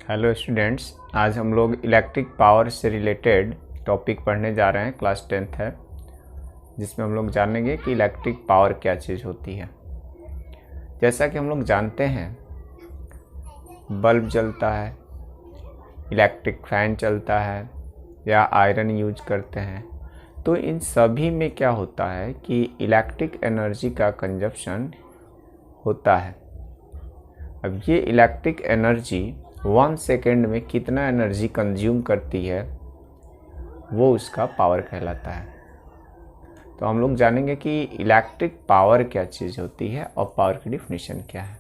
Hello students, आज हम लोग इलेक्ट्रिक पावर से रिलेटेड टॉपिक पढ़ने जा रहे हैं। क्लास 10th है, जिसमें हम लोग जानेंगे कि इलेक्ट्रिक पावर क्या चीज़ होती है। जैसा कि हम लोग जानते हैं, बल्ब जलता है, इलेक्ट्रिक फैन चलता है या आयरन यूज करते हैं, तो इन सभी में क्या होता है कि इलेक्ट्रिक एनर्जी का कंजप्शन होता है। अब ये इलेक्ट्रिक एनर्जी 1 सेकेंड में कितना एनर्जी कंज्यूम करती है, वो उसका पावर कहलाता है। तो हम लोग जानेंगे कि इलेक्ट्रिक पावर क्या चीज़ होती है और पावर की डिफिनीशन क्या है।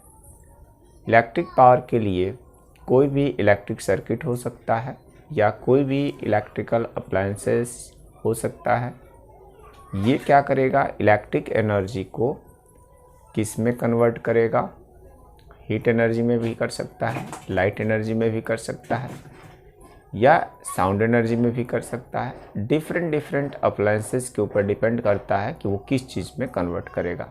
इलेक्ट्रिक पावर के लिए कोई भी इलेक्ट्रिक सर्किट हो सकता है या कोई भी इलेक्ट्रिकल अप्लायंसेस हो सकता है। ये क्या करेगा, इलेक्ट्रिक एनर्जी को किस में कन्वर्ट करेगा, हीट एनर्जी में भी कर सकता है, लाइट एनर्जी में भी कर सकता है या साउंड एनर्जी में भी कर सकता है। डिफरेंट अप्लायंसेस के ऊपर डिपेंड करता है कि वो किस चीज़ में कन्वर्ट करेगा।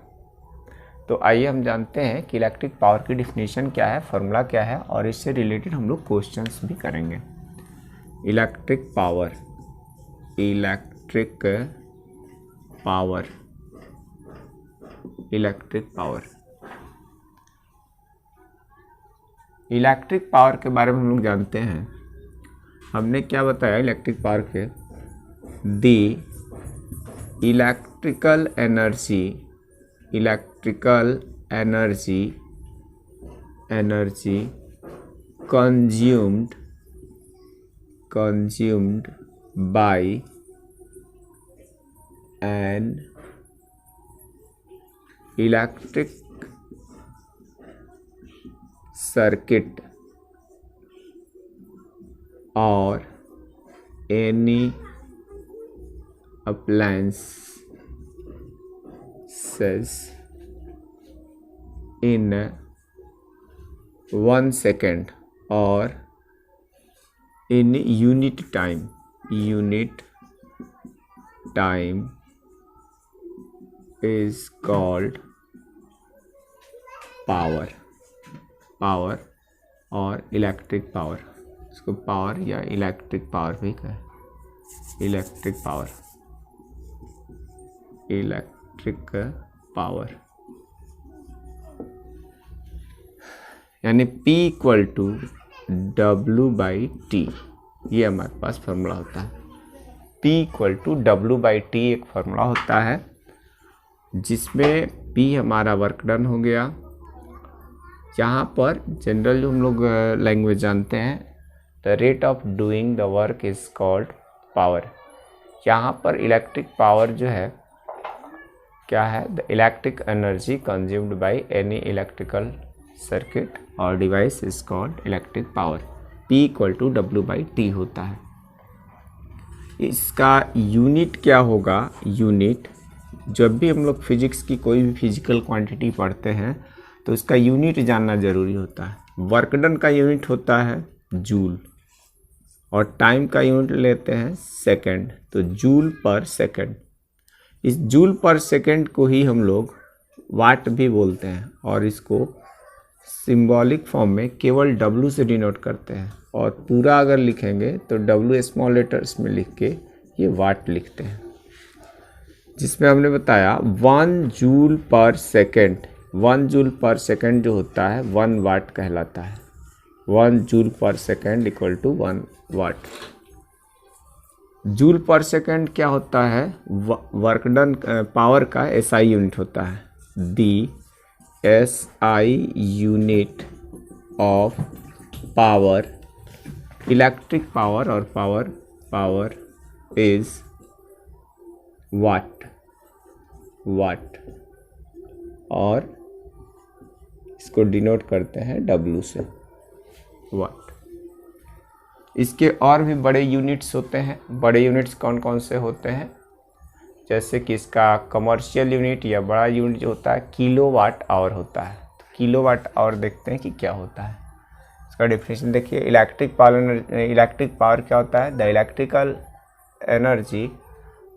तो आइए हम जानते हैं कि इलेक्ट्रिक पावर की डिफिनीशन क्या है, फार्मूला क्या है, और इससे रिलेटेड हम लोग क्वेश्चंस भी करेंगे। Electric power, electric power, electric power. Electric power के बारे में हम लोग जानते हैं। हमने क्या बताया इलेक्ट्रिक पावर के, the electrical energy, electrical energy, energy consumed, consumed by an electric circuit or any appliances in 1 second or in unit time, unit time is called power, power और इलेक्ट्रिक पावर। इसको power या electric power भी कहें। Electric power, electric power यानी P = W/T। ये हमारे पास formula होता है। P = W/T एक फार्मूला होता है, जिसमें P हमारा वर्क डन हो गया। यहाँ पर जनरल जो हम लोग लैंग्वेज जानते हैं, the rate of doing the work is called power. यहाँ पर इलेक्ट्रिक पावर जो है क्या है, the electric energy consumed by any electrical circuit और device is called electric power. P = W/T होता है। इसका यूनिट क्या होगा, यूनिट जब भी हम लोग फिजिक्स की कोई भी फिजिकल क्वांटिटी पढ़ते हैं तो इसका यूनिट जानना जरूरी होता है। वर्क डन का यूनिट होता है जूल और टाइम का यूनिट लेते हैं सेकंड, तो जूल पर सेकंड। इस जूल पर सेकंड को ही हम लोग वाट भी बोलते हैं और इसको सिंबॉलिक फॉर्म में केवल W से डिनोट करते हैं, और पूरा अगर लिखेंगे तो W स्मॉल लेटर्स में लिख के ये वाट लिखते हैं। जिसमें हमने बताया 1 जूल पर सेकंड, 1 जूल पर सेकंड जो होता है 1 वाट कहलाता है। 1 जूल पर सेकंड = 1 वाट। जूल पर सेकंड क्या होता है, वर्क डन पावर का SI यूनिट होता है। दी SI unit of power, electric power और पावर इज वाट, वाट, और इसको डिनोट करते हैं W से, वाट। इसके और भी बड़े यूनिट्स होते हैं। बड़े यूनिट्स कौन कौन से होते हैं, जैसे कि इसका कमर्शियल यूनिट या बड़ा यूनिट जो होता है किलोवाट आवर होता है। तो किलोवाट आवर देखते हैं कि क्या होता है। इसका डेफिनेशन देखिए, इलेक्ट्रिक पावर क्या होता है, the electrical energy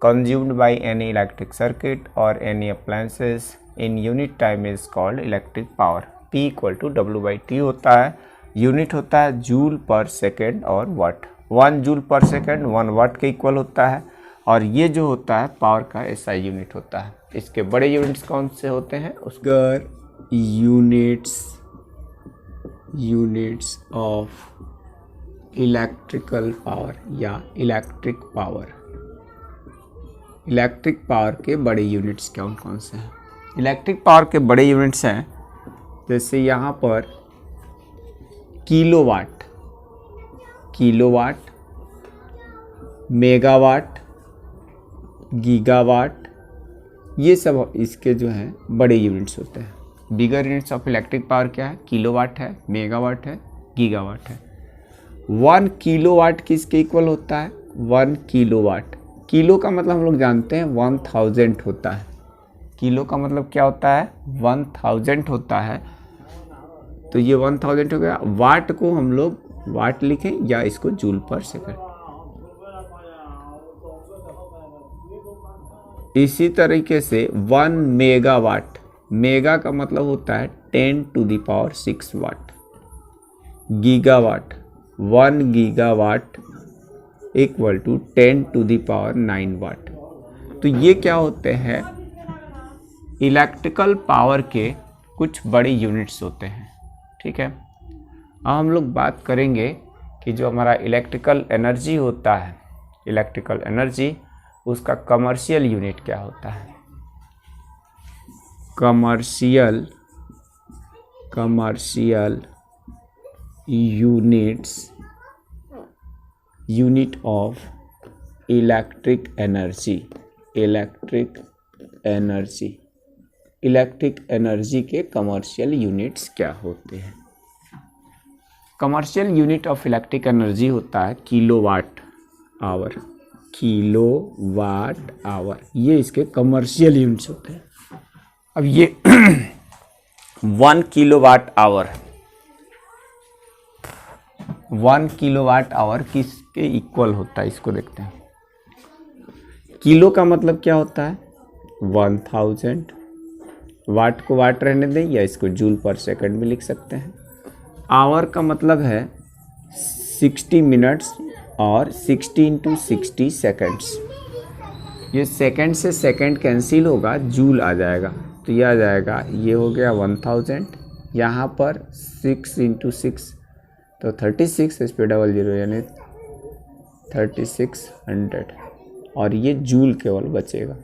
consumed by any electric circuit और any appliances in unit time is called electric power. P = W/T होता है। यूनिट होता है जूल पर सेकेंड और वाट। 1 जूल पर सेकेंड 1 वाट के इक्वल होता है, और ये जो होता है पावर का एसआई यूनिट होता है। इसके बड़े यूनिट्स कौन से होते हैं? उसका यूनिट्स ऑफ इलेक्ट्रिकल पावर या इलेक्ट्रिक पावर के बड़े यूनिट्स कौन से हैं? इलेक्ट्रिक पावर के बड़े यूनिट्स हैं, जैसे यहाँ पर किलोवाट, मेगावाट, गीगावाट, ये सब इसके जो हैं बड़े यूनिट्स होते हैं। बिगर यूनिट्स ऑफ इलेक्ट्रिक पावर क्या है? किलोवाट है, मेगावाट है, गीगावाट है। 1 किलोवाट किसके इक्वल होता है? 1 किलोवाट, किलो का मतलब हम लोग जानते हैं 1000 होता है। किलो का मतलब क्या होता है? 1000 होता है। तो ये 1000 हो गया। वाट को हम लोग वाट लिखें या इसको जूल पर सेकंड। इसी तरीके से 1 मेगावाट, मेगा का मतलब होता है 10⁶ वाट। गीगावाट, 1 गीगावाट इक्वल टू 10⁹ वाट। तो ये क्या होते हैं? इलेक्ट्रिकल पावर के कुछ बड़े यूनिट्स होते हैं। ठीक है, अब हम लोग बात करेंगे कि जो हमारा इलेक्ट्रिकल एनर्जी होता है, इलेक्ट्रिकल एनर्जी, उसका कमर्शियल यूनिट क्या होता है? Commercial unit of electric energy के कमर्शियल यूनिट्स क्या होते हैं? Commercial unit of electric energy होता है किलोवाट आवर, ये इसके कमर्शियल यूनिट्स होते हैं। अब ये 1 किलोवाट आवर किसके इक्वल होता है? इसको देखते हैं। किलो का मतलब क्या होता है? 1000। वाट को वाट रहने दें या इसको जूल पर सेकंड में लिख सकते हैं। आवर का मतलब है 60 मिनट्स और 60 × 60 सेकंड्स। ये सेकंड से सेकंड कैंसिल होगा, जूल आ जाएगा, तो ये आ जाएगा, ये हो गया 1000, यहाँ पर 6 × 6 तो 36, इस पर डबल 0 यानी 3600, और ये जूल केवल बचेगा।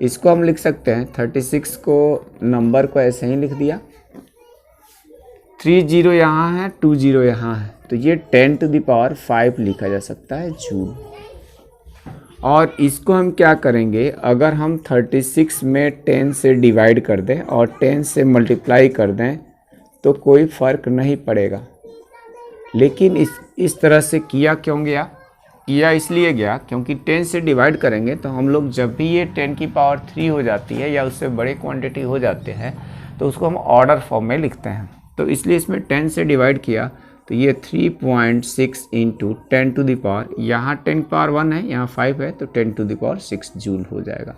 इसको हम लिख सकते हैं, 36 को नंबर को ऐसे ही लिख दिया, 3 0 यहाँ है, 2 0 यहाँ है, तो ये 10⁵ लिखा जा सकता है जूल। और इसको हम क्या करेंगे? अगर हम 36 में 10 से डिवाइड कर दें और 10 से मल्टीप्लाई कर दें तो कोई फ़र्क नहीं पड़ेगा। लेकिन इस तरह से किया क्यों गया? किया इसलिए गया क्योंकि 10 से डिवाइड करेंगे तो हम लोग जब भी ये 10⁻³ हो जाती है या उससे बड़े क्वांटिटी हो जाते हैं तो उसको हम ऑर्डर फॉर्म में लिखते हैं। तो इसलिए इसमें 10 से डिवाइड किया तो ये 3.6 × 10⁻, यहाँ 10⁻1 है, यहाँ 5 है, तो 10⁶ जूल हो जाएगा।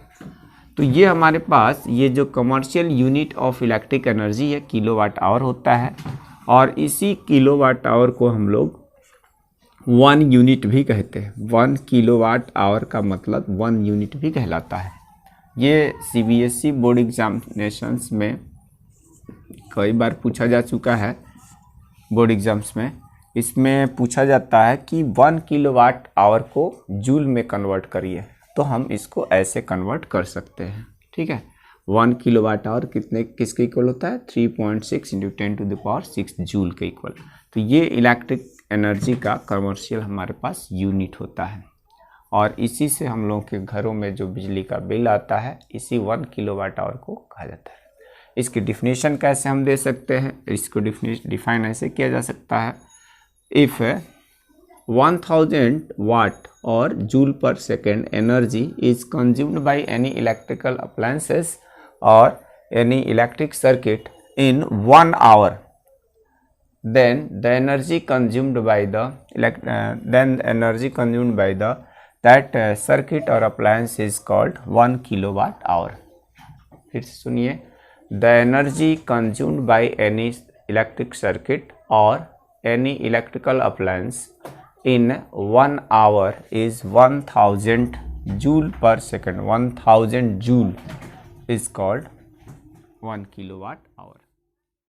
तो ये हमारे पास ये जो commercial unit of electric energy है किलोवाट आवर होता है, और इसी किलोवाट आवर को हम लोग 1 यूनिट भी कहते हैं। 1 किलोवाट आवर का मतलब 1 यूनिट भी कहलाता है। ये CBSE बोर्ड एग्जामिनेशंस में कई बार पूछा जा चुका है, बोर्ड एग्जाम्स में। इसमें पूछा जाता है कि 1 किलोवाट आवर को जूल में कन्वर्ट करिए, तो हम इसको ऐसे कन्वर्ट कर सकते हैं। ठीक है, 1 किलोवाट आवर किसके इक्वल होता है? 3.6 × 10⁶ जूल के इक्वल। तो ये इलेक्ट्रिक एनर्जी का कमर्शियल हमारे पास यूनिट होता है, और इसी से हम लोगों के घरों में जो बिजली का बिल आता है इसी 1 किलोवाट आवर को कहा जाता है। इसकी डिफिनीशन कैसे हम दे सकते हैं? इसको डिफाइन ऐसे किया जा सकता है, इफ़ 1000 वाट और joule per second energy is consumed by any electrical appliances और any electric circuit in 1 hour, then the energy consumed by that circuit or appliance is called 1 kilowatt hour. फिर से सुनिए, the energy consumed by any electric circuit or any electrical appliance in 1 hour is 1000 joule per second. 1000 joule is called 1 kilowatt hour.